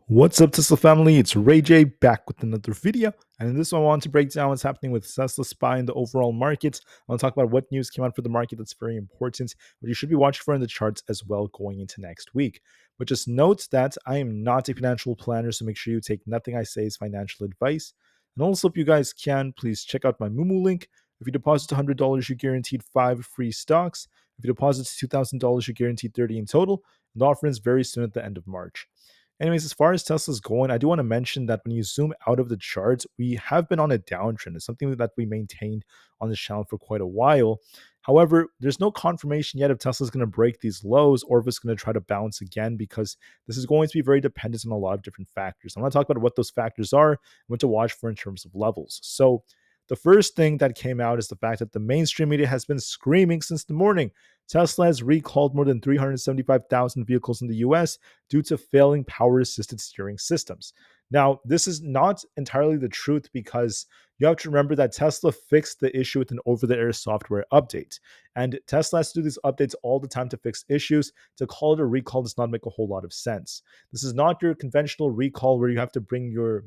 What's up, Tesla family? It's Ray J back with another video. And in this one, I want to break down what's happening with Tesla SPY in the overall market. I want to talk about what news came out for the market that's very important, what you should be watching for in the charts as well going into next week. But just note that I am not a financial planner, so make sure you take nothing I say as financial advice. And also, if you guys can, please check out my Moomoo link. If you deposit $100, you're guaranteed 5 free stocks. If you deposit $2,000, you're guaranteed 30 in total. And the offer ends very soon at the end of March. Anyways, as far as Tesla's going, I do want to mention that when you zoom out of the charts, we have been on a downtrend. It's something that we maintained on this channel for quite a while. However, there's no confirmation yet if Tesla's going to break these lows or if it's going to try to bounce again, because this is going to be very dependent on a lot of different factors. I'm going to talk about what those factors are and what to watch for in terms of levels. So the first thing that came out is the fact that the mainstream media has been screaming since the morning. Tesla has recalled more than 375,000 vehicles in the US due to failing power assisted steering systems. Now, this is not entirely the truth, because you have to remember that Tesla fixed the issue with an over the air software update. And Tesla has to do these updates all the time to fix issues. To call it a recall does not make a whole lot of sense. This is not your conventional recall where you have to bring your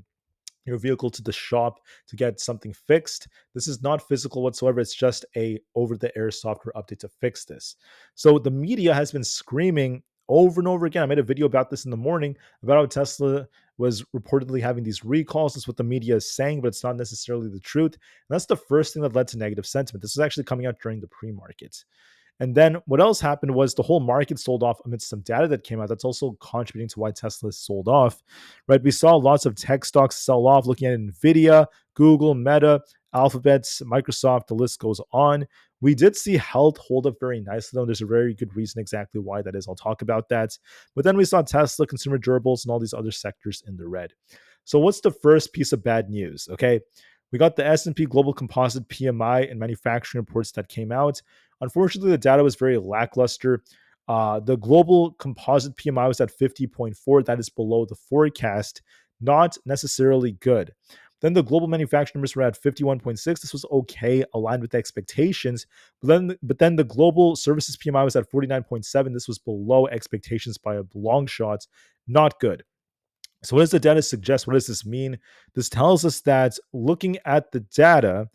vehicle to the shop to get something fixed. This is not physical whatsoever. It's just a over-the-air software update to fix this. So the media has been screaming over and over again. I made a video about this in the morning about how Tesla was reportedly having these recalls. That's what the media is saying, but it's not necessarily the truth. And that's the first thing that led to negative sentiment. This was actually coming out during the pre-market. And then what else happened was the whole market sold off amidst some data that came out. That's also contributing to why Tesla sold off, right? We saw lots of tech stocks sell off, looking at Nvda, Google, Meta, Alphabet, Microsoft, the list goes on. We did see health hold up very nicely, though. There's a very good reason exactly why that is. I'll talk about that. But then we saw Tesla, consumer durables, and all these other sectors in the red. So what's the first piece of bad news? Okay. We got the S&P Global Composite PMI and manufacturing reports that came out. Unfortunately, the data was very lackluster. The global composite PMI was at 50.4. That is below the forecast. Not necessarily good. Then the global manufacturing numbers were at 51.6. This was okay, aligned with the expectations. But then the global services PMI was at 49.7. This was below expectations by a long shot. Not good. So what does the data suggest? What does this mean? This tells us that looking at the data,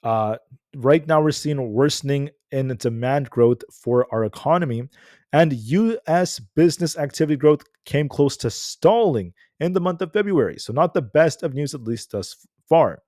uh, right now we're seeing a worsening in demand growth for our economy, and U.S. business activity growth came close to stalling in the month of February. So not the best of news, at least thus far.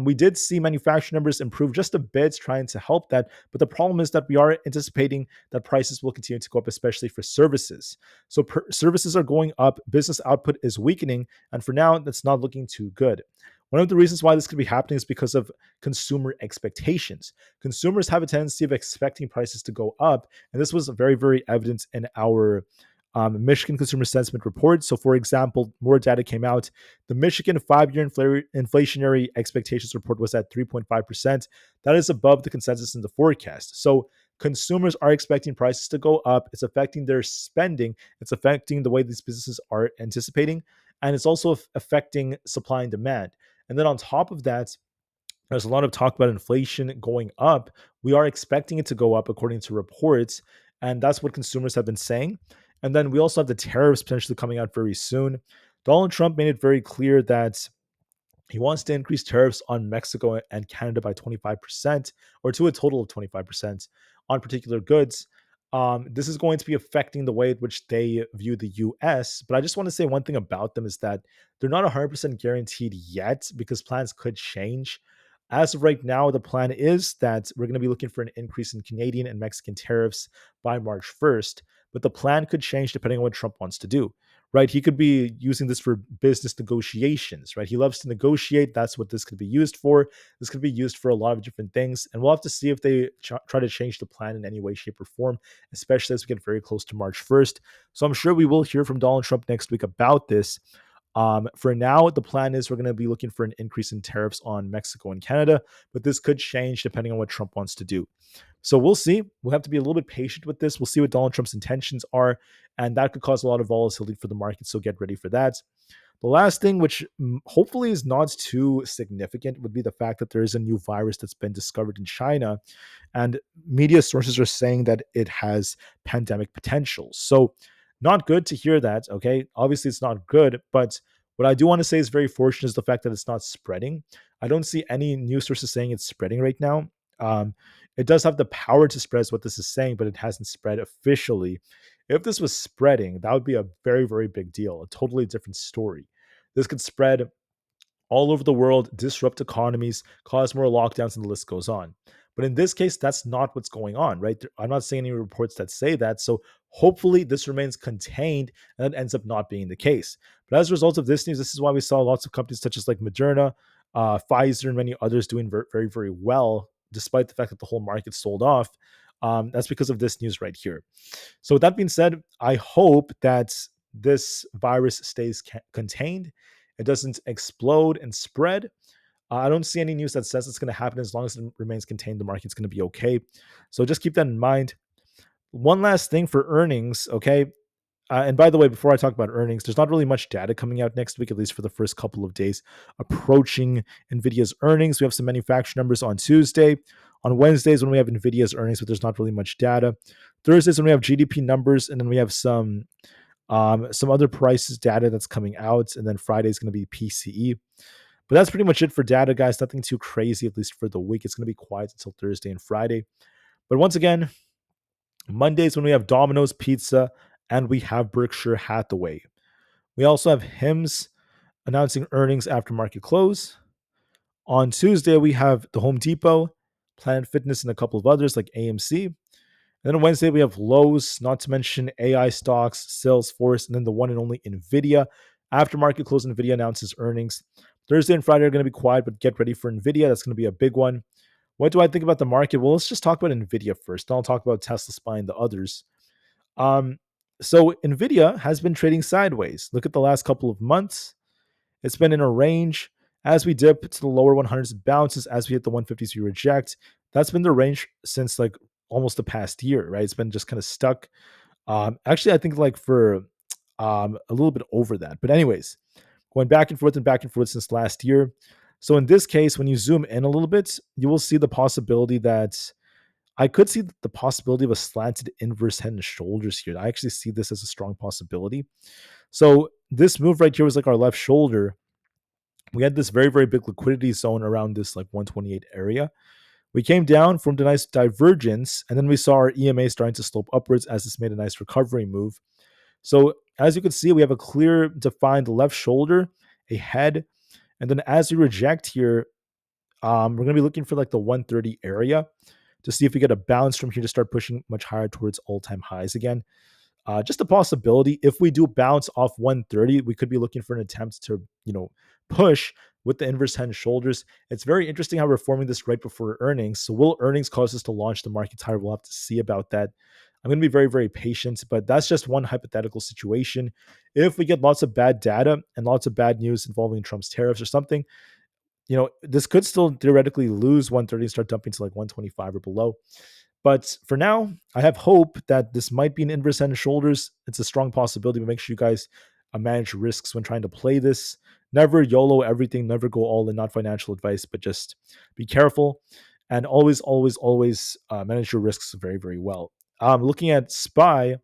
We did see manufacturing numbers improve just a bit, trying to help that. But the problem is that we are anticipating that prices will continue to go up, especially for services. So services are going up, business output is weakening, and for now, that's not looking too good. One of the reasons why this could be happening is because of consumer expectations. Consumers have a tendency of expecting prices to go up, and this was very, very evident in our Michigan Consumer Sentiment Report. So, for example, more data came out. The Michigan 5-year inflationary expectations report was at 3.5%. That is above the consensus in the forecast. So, consumers are expecting prices to go up. It's affecting their spending. It's affecting the way these businesses are anticipating. And it's also affecting supply and demand. And then on top of that, there's a lot of talk about inflation going up. We are expecting it to go up according to reports, and that's what consumers have been saying. And then we also have the tariffs potentially coming out very soon. Donald Trump made it very clear that he wants to increase tariffs on Mexico and Canada by 25%, or to a total of 25% on particular goods. This is going to be affecting the way in which they view the US. But I just want to say one thing about them is that they're not 100% guaranteed yet, because plans could change. As of right now, the plan is that we're going to be looking for an increase in Canadian and Mexican tariffs by March 1st. But the plan could change depending on what Trump wants to do, right? He could be using this for business negotiations, right? He loves to negotiate. That's what this could be used for. This could be used for a lot of different things. And we'll have to see if they try to change the plan in any way, shape, or form, especially as we get very close to March 1st. So I'm sure we will hear from Donald Trump next week about this. For now, the plan is we're going to be looking for an increase in tariffs on Mexico and Canada, but this could change depending on what Trump wants to do. So we'll see. We'll have to be a little bit patient with this. We'll see what Donald Trump's intentions are, and that could cause a lot of volatility for the market. So get ready for that. The last thing, which hopefully is not too significant, would be the fact that there is a new virus that's been discovered in China, and media sources are saying that it has pandemic potential. So Not good to hear that. Okay. Obviously, it's not good. But what I do want to say is very fortunate is the fact that it's not spreading. I don't see any news sources saying it's spreading right now. Um, it does have the power to spread, is what this is saying, but it hasn't spread officially. If this was spreading, that would be a very, very big deal, a totally different story. This could spread all over the world, disrupt economies, cause more lockdowns, and the list goes on. But in this case, that's not what's going on, right? I'm not seeing any reports that say that. So hopefully this remains contained and that ends up not being the case. But as a result of this news, this is why we saw lots of companies such as like Moderna, Pfizer, and many others doing very, very well, despite the fact that the whole market sold off. That's because of this news right here. So, with that being said, I hope that this virus stays contained. It doesn't explode and spread. I don't see any news that says it's going to happen. As long as it remains contained, the market's going to be okay. So, just keep that in mind. One last thing for earnings, okay? And by the way, before I talk about earnings, there's not really much data coming out next week, at least for the first couple of days approaching Nvidia's earnings. We have some manufacturing numbers on Tuesday. On Wednesdays, when we have Nvidia's earnings, but there's not really much data. Thursdays, when we have GDP numbers, and then we have some other prices data that's coming out, and then Friday is going to be PCE. But that's pretty much it for data, guys. Nothing too crazy, at least for the week. It's going to be quiet until Thursday and Friday. But once again, Mondays when we have Domino's Pizza and we have Berkshire Hathaway. We also have Hims announcing earnings after market close. On Tuesday, we have the Home Depot, Planet Fitness, and a couple of others like AMC. And then on Wednesday, we have Lowe's, not to mention AI stocks, Salesforce, and then the one and only Nvidia. After market close, Nvidia announces earnings. Thursday and Friday are going to be quiet, but get ready for Nvidia. That's going to be a big one. What do I think about the market? Well, let's just talk about Nvidia first. Then I'll talk about Tesla spying the others. Um, so Nvidia has been trading sideways. Look at the last couple of months. It's been in a range. As we dip to the lower 100s, it bounces. As we hit the 150s, we reject. That's been the range since like almost the past year, right? It's been just kind of stuck. Actually, I think like for a little bit over that. But anyways, going back and forth since last year. So in this case, when you zoom in a little bit, you will see the possibility that I could see the possibility of a slanted inverse head and shoulders here. I actually see this as a strong possibility. So this move right here was like our left shoulder. We had this very, very big liquidity zone around this like 128 area. We came down, formed a nice divergence, and then we saw our EMA starting to slope upwards as this made a nice recovery move. So as you can see, we have a clear defined left shoulder, a head, and then as we reject here, we're going to be looking for like the 130 area to see if we get a bounce from here to start pushing much higher towards all-time highs again. Just a possibility. If we do bounce off 130, we could be looking for an attempt to, push with the inverse head and shoulders. It's very interesting how we're forming this right before earnings. So will earnings cause us to launch the markets higher? We'll have to see about that. I'm going to be very, very patient, but that's just one hypothetical situation. If we get lots of bad data and lots of bad news involving Trump's tariffs or something, this could still theoretically lose 130 and start dumping to like 125 or below. But for now, I have hope that this might be an inverse head and shoulders. It's a strong possibility, but make sure you guys manage risks when trying to play this. Never YOLO everything, never go all in, not financial advice, but just be careful and always, always, always manage your risks very, very well. Looking at SPY,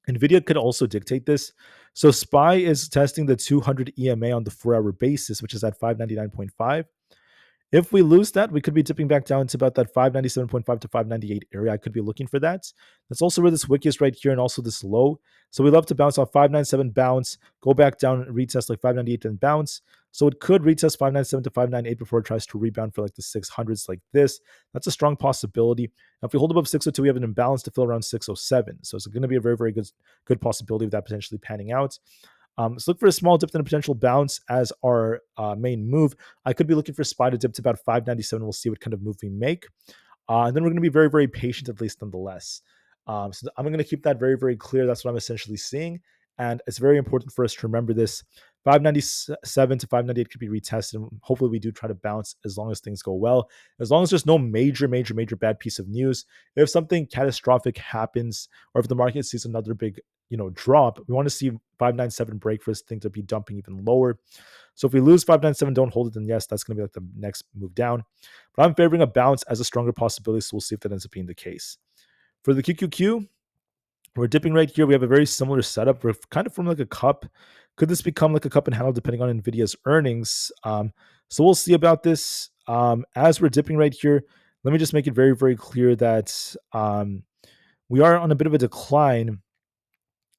NVIDIA could also dictate this. So SPY is testing the 200 EMA on the 4-hour basis, which is at 599.5. If we lose that, we could be dipping back down to about that 597.5 to 598 area. I could be looking for that. That's also where this wick is right here and also this low. So we love to bounce off 597, bounce, go back down and retest like 598 and bounce. So it could retest 597 to 598 before it tries to rebound for like the 600s like this. That's a strong possibility. Now, if we hold above 602, we have an imbalance to fill around 607. So it's going to be a very, very good possibility of that potentially panning out. So look for a small dip and a potential bounce as our main move. I could be looking for SPY to dip to about 597. We'll see what kind of move we make. And then we're going to be very, very patient, at least nonetheless. So I'm going to keep that very, very clear. That's what I'm essentially seeing. And it's very important for us to remember this. 597 to 598 could be retested. And hopefully we do try to bounce as long as things go well. As long as there's no major bad piece of news. If something catastrophic happens or if the market sees another big drop, we want to see 597 break for this thing to be dumping even lower. So if we lose 597, don't hold it, then yes, that's going to be like the next move down. But I'm favoring a bounce as a stronger possibility, so we'll see if that ends up being the case. For the QQQ, We're dipping right here. We have a very similar setup. We're kind of from like a cup. Could this become like a cup and handle depending on Nvidia's earnings? So we'll see about this. As we're dipping right here, let me just make it very, very clear that we are on a bit of a decline.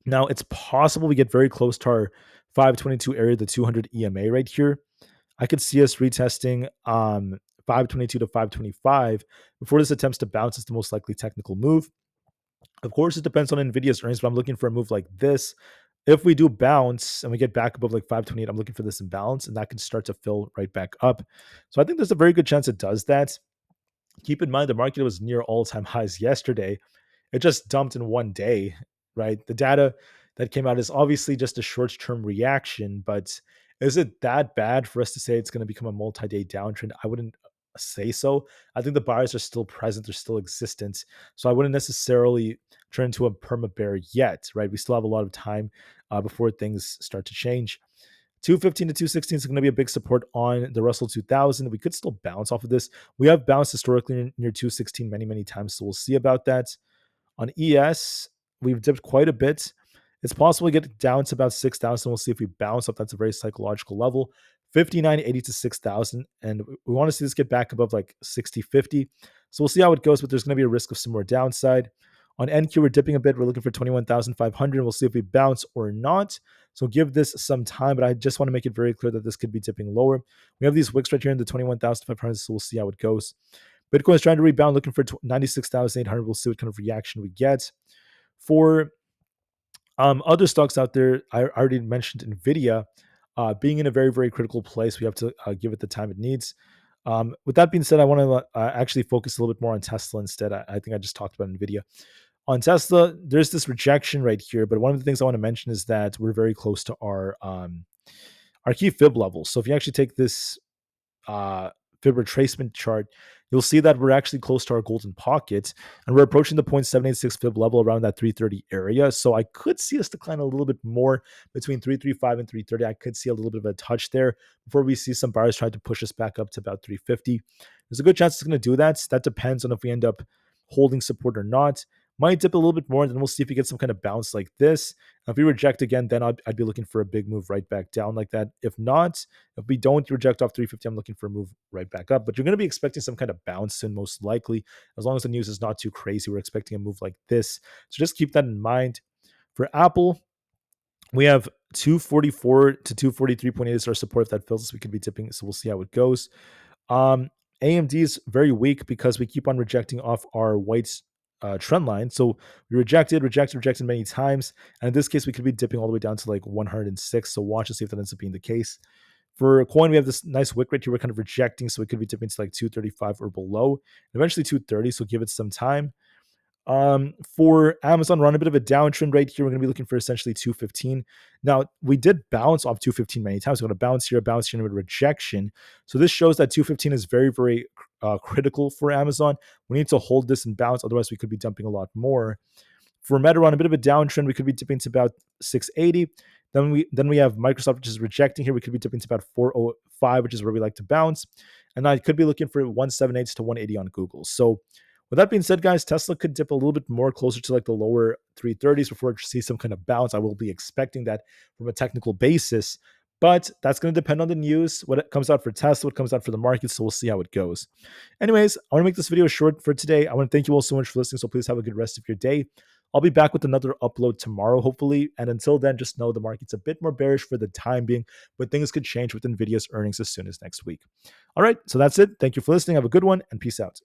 Now, it's possible we get very close to our 522 area, the 200 EMA right here. I could see us retesting 522 to 525 before this attempts to bounce. It's the most likely technical move. Of course, it depends on Nvidia's earnings, but I'm looking for a move like this. If we do bounce and we get back above like 528, I'm looking for this imbalance, and that can start to fill right back up. So I think there's a very good chance it does that. Keep in mind the market was near all-time highs yesterday. It just dumped in one day, right? The data that came out is obviously just a short-term reaction, but is it that bad for us to say it's going to become a multi-day downtrend? I wouldn't say so. I think the buyers are still present, they're still existent. So I wouldn't necessarily turn into a perma bear yet, right? We still have a lot of time before things start to change. 215 to 216 is going to be a big support on the Russell 2000. We could still bounce off of this. We have bounced historically near 216 many, many times, so we'll see about that. On ES, we've dipped quite a bit. It's possible we get down to about 6,000. We'll see if we bounce up. That's a very psychological level. 5980 to 6,000. And we want to see this get back above like 6050. So we'll see how it goes, but there's going to be a risk of some more downside. On NQ, we're dipping a bit. We're looking for 21,500. We'll see if we bounce or not. So give this some time, but I just want to make it very clear that this could be dipping lower. We have these wicks right here in the 21,500, so we'll see how it goes. Bitcoin is trying to rebound, looking for 96,800. We'll see what kind of reaction we get. For other stocks out there, I already mentioned Nvidia being in a very, very critical place. We have to give it the time it needs. With that being said, I want to actually focus a little bit more on Tesla instead. I think I just talked about Nvidia. On Tesla, there's this rejection right here, but one of the things I want to mention is that we're very close to our key fib levels. So if you actually take this fib retracement chart, you'll see that we're actually close to our golden pocket, and we're approaching the 0.786 fib level around that 330 area. So I could see us decline a little bit more between 335 and 330. I could see a little bit of a touch there before we see some buyers try to push us back up to about 350. There's a good chance it's going to do that. That depends on if we end up holding support or not. Might dip a little bit more, and then we'll see if we get some kind of bounce like this. If we reject again, then I'd be looking for a big move right back down like that. If not, if we don't reject off 350, I'm looking for a move right back up. But you're going to be expecting some kind of bounce soon, most likely, as long as the news is not too crazy. We're expecting a move like this. So just keep that in mind. For Aapl, we have 244 to 243.8 is our support. If that fills us, we could be dipping. So we'll see how it goes. AMD is very weak because we keep on rejecting off our white trend line. So we rejected many times. And in this case, we could be dipping all the way down to like 106. So watch and see if that ends up being the case. For coin, we have this nice wick right here. We're kind of rejecting, so it could be dipping to like 235 or below. Eventually 230, so give it some time. For Amazon, we're on a bit of a downtrend right here. We're going to be looking for essentially 215. Now, we did bounce off 215 many times. We're going to bounce here, and a rejection. So this shows that 215 is very, very critical for Amazon. We need to hold this and bounce. Otherwise, we could be dumping a lot more. For Meta, we're on a bit of a downtrend. We could be dipping to about 680. Then we have Microsoft, which is rejecting here. We could be dipping to about 405, which is where we like to bounce. And I could be looking for 178 to 180 on Google. So with that being said, guys, Tesla could dip a little bit more closer to like the lower 330s before it sees some kind of bounce. I will be expecting that from a technical basis, but that's going to depend on the news, what comes out for Tesla, what comes out for the market. So we'll see how it goes. Anyways, I want to make this video short for today. I want to thank you all so much for listening. So please have a good rest of your day. I'll be back with another upload tomorrow, hopefully. And until then, just know the market's a bit more bearish for the time being, but things could change with NVIDIA's earnings as soon as next week. All right, so that's it. Thank you for listening. Have a good one, and peace out.